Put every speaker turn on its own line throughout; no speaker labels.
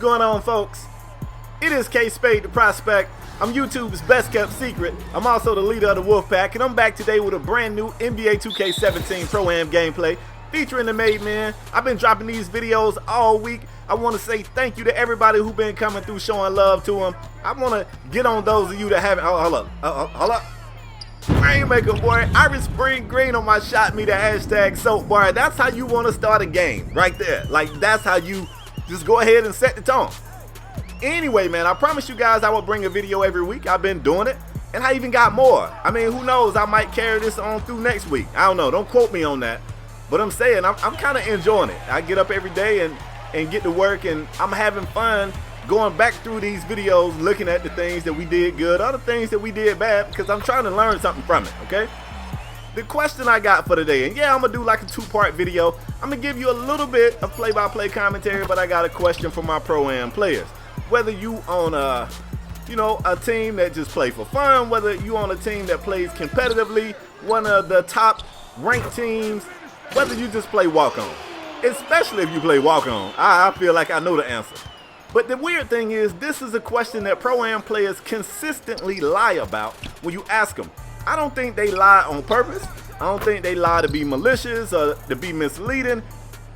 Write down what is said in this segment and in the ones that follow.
going on, folks? It is KspadeTheProspect. I'm YouTube's best kept secret. I'm also the leader of the Wolfpack, and I'm back today with a brand new NBA 2K17 Pro-Am gameplay featuring the made man. I've been dropping these videos all week. I want to say thank you to everybody who's been coming through showing love to them. I want to get on those of you that haven't. Hold up. Rainmaker boy, Irish Spring Green on my shot meter hashtag soap bar. That's how you want to start a game right there. Like, that's how you just go ahead and set the tone. Anyway, man, I promise you guys I will bring a video every week. I've been doing it, and I even got more. I mean, who knows? I might carry this on through next week. I don't know. Don't quote me on that. But I'm saying I'm kind of enjoying it. I get up every day and get to work, and I'm having fun going back through these videos, looking at the things that we did good, other things that we did bad, because I'm trying to learn something from it, okay? The question I got for today, and yeah, I'm going to do like a two-part video. I'm going to give you a little bit of play-by-play commentary, but I got a question for my Pro-Am players. Whether you on a team that just play for fun, whether you on a team that plays competitively, one of the top ranked teams, whether you just play walk-on. Especially if you play walk-on, I feel like I know the answer. But the weird thing is, this is a question that Pro-Am players consistently lie about when you ask them. I don't think they lie on purpose. I don't think they lie to be malicious or to be misleading.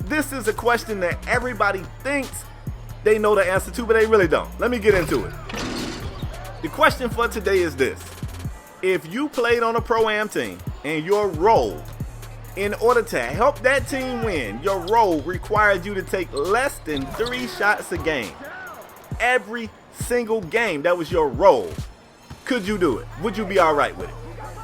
This is a question that everybody thinks they know the answer to, but they really don't. Let me get into it. The question for today is this. If you played on a Pro-Am team and your role, in order to help that team win, your role required you to take less than 3 shots a game. Every single game, that was your role. Could you do it? Would you be all right with it?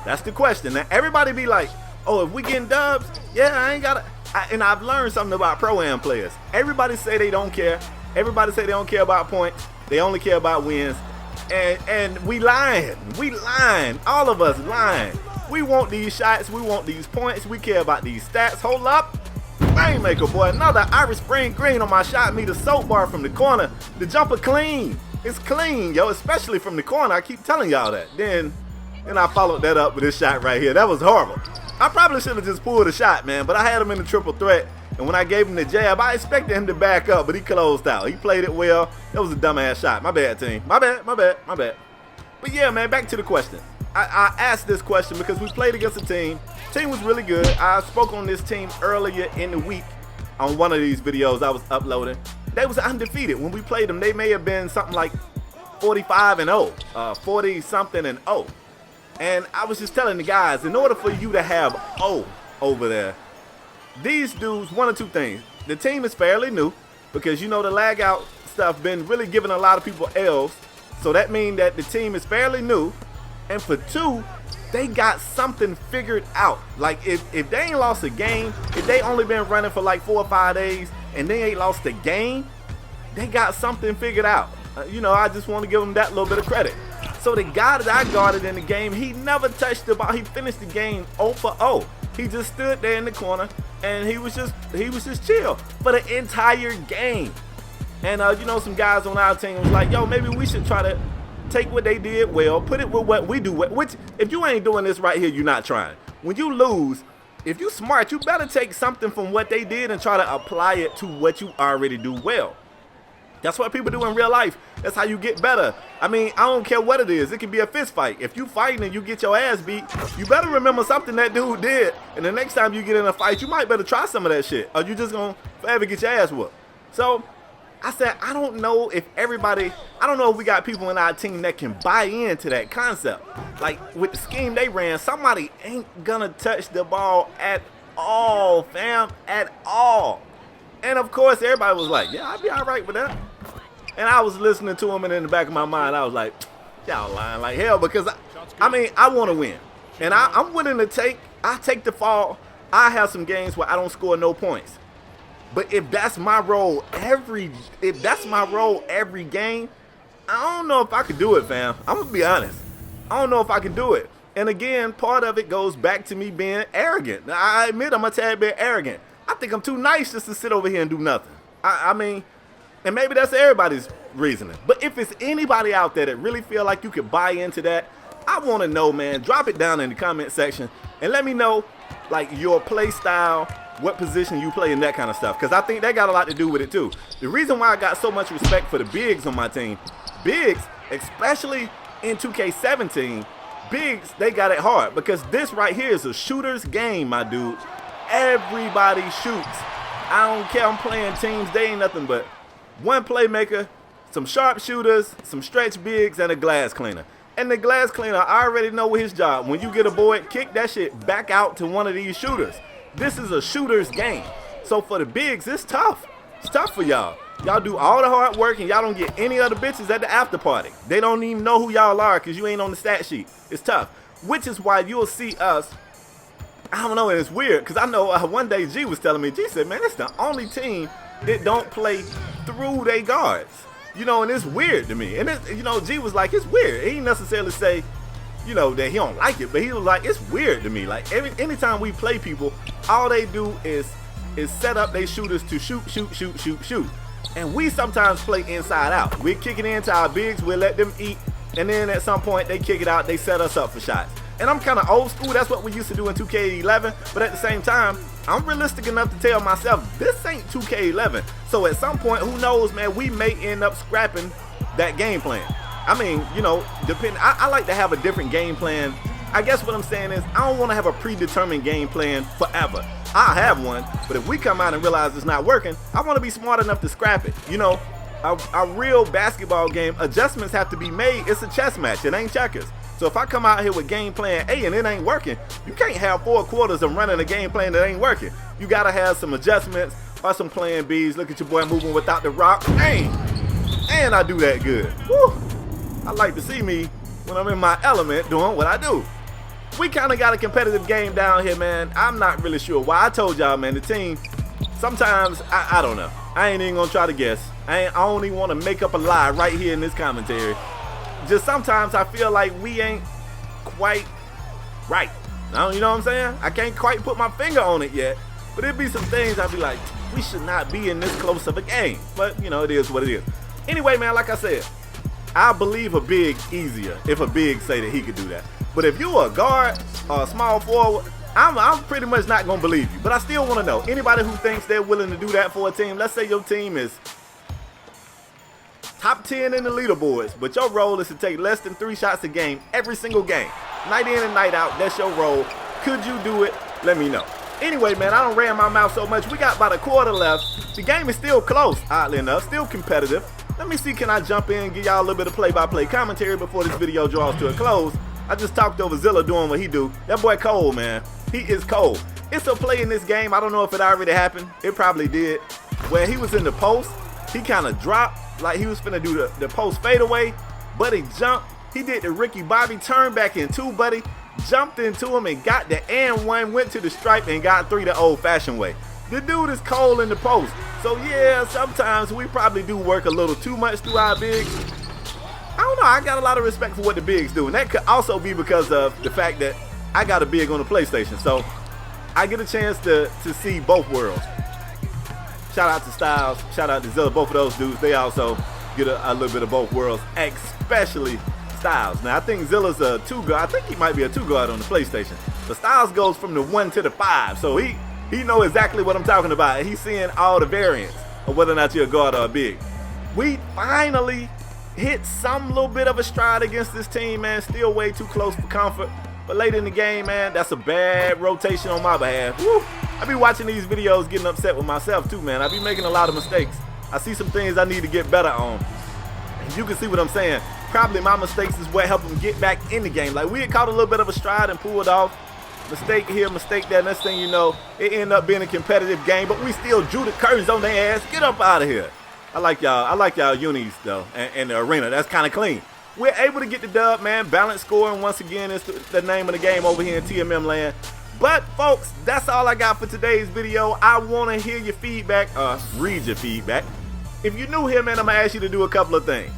That's the question. Now, everybody be like, oh, if we getting dubs, yeah, I ain't got to. And I've learned something about Pro-Am players. Everybody say they don't care. Everybody say they don't care about points. They only care about wins. And we lying. We lying. All of us lying. We want these shots. We want these points. We care about these stats. Hold up. Rainmaker boy, another Irish Spring Green on my shot meter soap bar from the corner. The jumper clean. It's clean, yo, especially from the corner. I keep telling y'all that. Then I followed that up with this shot right here. That was horrible. I probably should have just pulled a shot, man, but I had him in the triple threat. And when I gave him the jab, I expected him to back up, but he closed out. He played it well. That was a dumbass shot. My bad, team. My bad. But yeah, man, back to the question. I asked this question because we played against a team. Team was really good. I spoke on this team earlier in the week on one of these videos I was uploading. They was undefeated. When we played them, they may have been something like 45-0, 40-something and 0. And I was just telling the guys, in order for you to have O over there, these dudes, one or two things. The team is fairly new because, you know, the lag out stuff been really giving a lot of people L's. So that means that the team is fairly new. And for two, they got something figured out. Like, if they ain't lost a game, if they only been running for like 4 or 5 days and they ain't lost a game, they got something figured out. You know, I just want to give them that little bit of credit. So the guy that I guarded in the game, he never touched the ball. He finished the game 0 for 0. He just stood there in the corner and he was just chill for the entire game. And you know, some guys on our team was like, yo, maybe we should try to take what they did well, put it with what we do. Which, if you ain't doing this right here, you're not trying. When you lose, if you smart, you better take something from what they did and try to apply it to what you already do well. That's what people do in real life. That's how you get better. I mean, I don't care what it is. It could be a fist fight. If you fighting and you get your ass beat, you better remember something that dude did. And the next time you get in a fight, you might better try some of that shit, or you just gonna forever get your ass whooped. So I said, I don't know if we got people in our team that can buy into that concept. Like, with the scheme they ran, somebody ain't gonna touch the ball at all, fam, at all. And of course, everybody was like, yeah, I'd be all right with that. And I was listening to him, and in the back of my mind, I was like, y'all lying like hell, because I mean, I want to win. And I'm willing to take the fall. I have some games where I don't score no points. But if that's my role every game, I don't know if I could do it, fam. I'm going to be honest. I don't know if I can do it. And again, part of it goes back to me being arrogant. Now, I admit I'm a tad bit arrogant. I think I'm too nice just to sit over here and do nothing. I mean, and maybe that's everybody's reasoning. But if it's anybody out there that really feel like you could buy into that, I want to know, man. Drop it down in the comment section and let me know like your play style, what position you play, and that kind of stuff. Because I think that got a lot to do with it too. The reason why I got so much respect for the bigs on my team, bigs, especially in 2K17, bigs, they got it hard. Because this right here is a shooter's game, my dude. Everybody shoots. I don't care, I'm playing teams, they ain't nothing but one playmaker, some sharpshooters, some stretch bigs, and a glass cleaner. And the glass cleaner, I already know his job. When you get a board, kick that shit back out to one of these shooters. This is a shooter's game. So for the bigs, it's tough. It's tough for y'all. Y'all do all the hard work and y'all don't get any other bitches at the after party. They don't even know who y'all are because you ain't on the stat sheet. It's tough. Which is why you'll see us, I don't know, and it's weird because I know one day G was telling me, G said, man, it's the only team that don't play through their guards. You know, and it's weird to me. And, you know, G was like, it's weird. He didn't necessarily say, you know, that he don't like it, but he was like, it's weird to me. Like, anytime we play people, all they do is set up their shooters to shoot. And we sometimes play inside out. We're kicking into our bigs, we'll let them eat, and then at some point they kick it out, they set us up for shots. And I'm kind of old school, that's what we used to do in 2K11, but at the same time, I'm realistic enough to tell myself, this ain't 2K11. So at some point, who knows, man, we may end up scrapping that game plan. I mean, you know, I like to have a different game plan. I guess what I'm saying is, I don't want to have a predetermined game plan forever. I have one, but if we come out and realize it's not working, I want to be smart enough to scrap it. You know, a real basketball game, adjustments have to be made. It's a chess match, it ain't checkers. So if I come out here with game plan A and it ain't working, you can't have 4 quarters of running a game plan that ain't working. You gotta have some adjustments or some plan Bs. Look at your boy moving without the rock. Dang! And I do that good. Woo! I like to see me when I'm in my element doing what I do. We kind of got a competitive game down here, man. I'm not really sure why. I told y'all, man, the team, sometimes, I don't know. I ain't even gonna try to guess. I don't even want to make up a lie right here in this commentary. Just sometimes I feel like we ain't quite right. You know what I'm saying? I can't quite put my finger on it yet, but it'd be some things I'd be like, we should not be in this close of a game. But, you know, it is what it is. Anyway, man, like I said, I believe a big easier if a big say that he could do that. But if you're a guard or a small forward, I'm pretty much not going to believe you. But I still want to know, anybody who thinks they're willing to do that for a team, let's say your team is top 10 in the leaderboards, but your role is to take less than 3 shots a game every single game. Night in and night out, that's your role. Could you do it? Let me know. Anyway, man, I don't ran my mouth so much. We got about a quarter left. The game is still close, oddly enough, still competitive. Let me see, can I jump in and give y'all a little bit of play-by-play commentary before this video draws to a close? I just talked over Zilla doing what he do. That boy cold, man. He is cold. It's a play in this game. I don't know if it already happened. It probably did. Where he was in the post, he kind of dropped like he was finna do the post fadeaway, but he jumped. He did the Ricky Bobby turn back in 2, buddy. Jumped into him and got the and 1, went to the stripe and got 3 the old-fashioned way. The dude is cold in the post. So yeah, sometimes we probably do work a little too much through our bigs. I don't know, I got a lot of respect for what the bigs do. And that could also be because of the fact that I got a big on the PlayStation. So I get a chance to see both worlds. Shout out to Styles, shout out to Zilla, both of those dudes. They also get a little bit of both worlds, especially Styles. Now I think Zilla's a 2-guard. I think he might be a 2-guard on the PlayStation. But Styles goes from the 1 to the 5. So he know exactly what I'm talking about. He's seeing all the variants of whether or not you're a guard or a big. We finally hit some little bit of a stride against this team, man. Still way too close for comfort. But late in the game, man, that's a bad rotation on my behalf. Woo! I be watching these videos getting upset with myself too, man. I be making a lot of mistakes. I see some things I need to get better on. And you can see what I'm saying. Probably my mistakes is what helped them get back in the game. Like, we had caught a little bit of a stride and pulled off. Mistake here, mistake there. Next thing you know, it ended up being a competitive game, but we still drew the curtains on their ass. Get up out of here. I like y'all unis, though, and the arena. That's kind of clean. We're able to get the dub, man. Balanced scoring, once again, is the name of the game over here in TMM land. But, folks, that's all I got for today's video. I want to hear your feedback, read your feedback. If you're new here, man, I'm going to ask you to do a couple of things.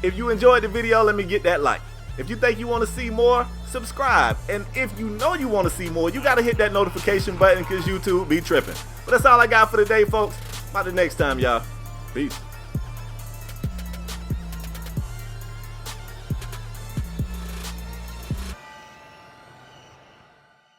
If you enjoyed the video, let me get that like. If you think you want to see more, subscribe. And if you know you want to see more, you got to hit that notification button because YouTube be tripping. But that's all I got for today, folks. About the next time, y'all. Peace.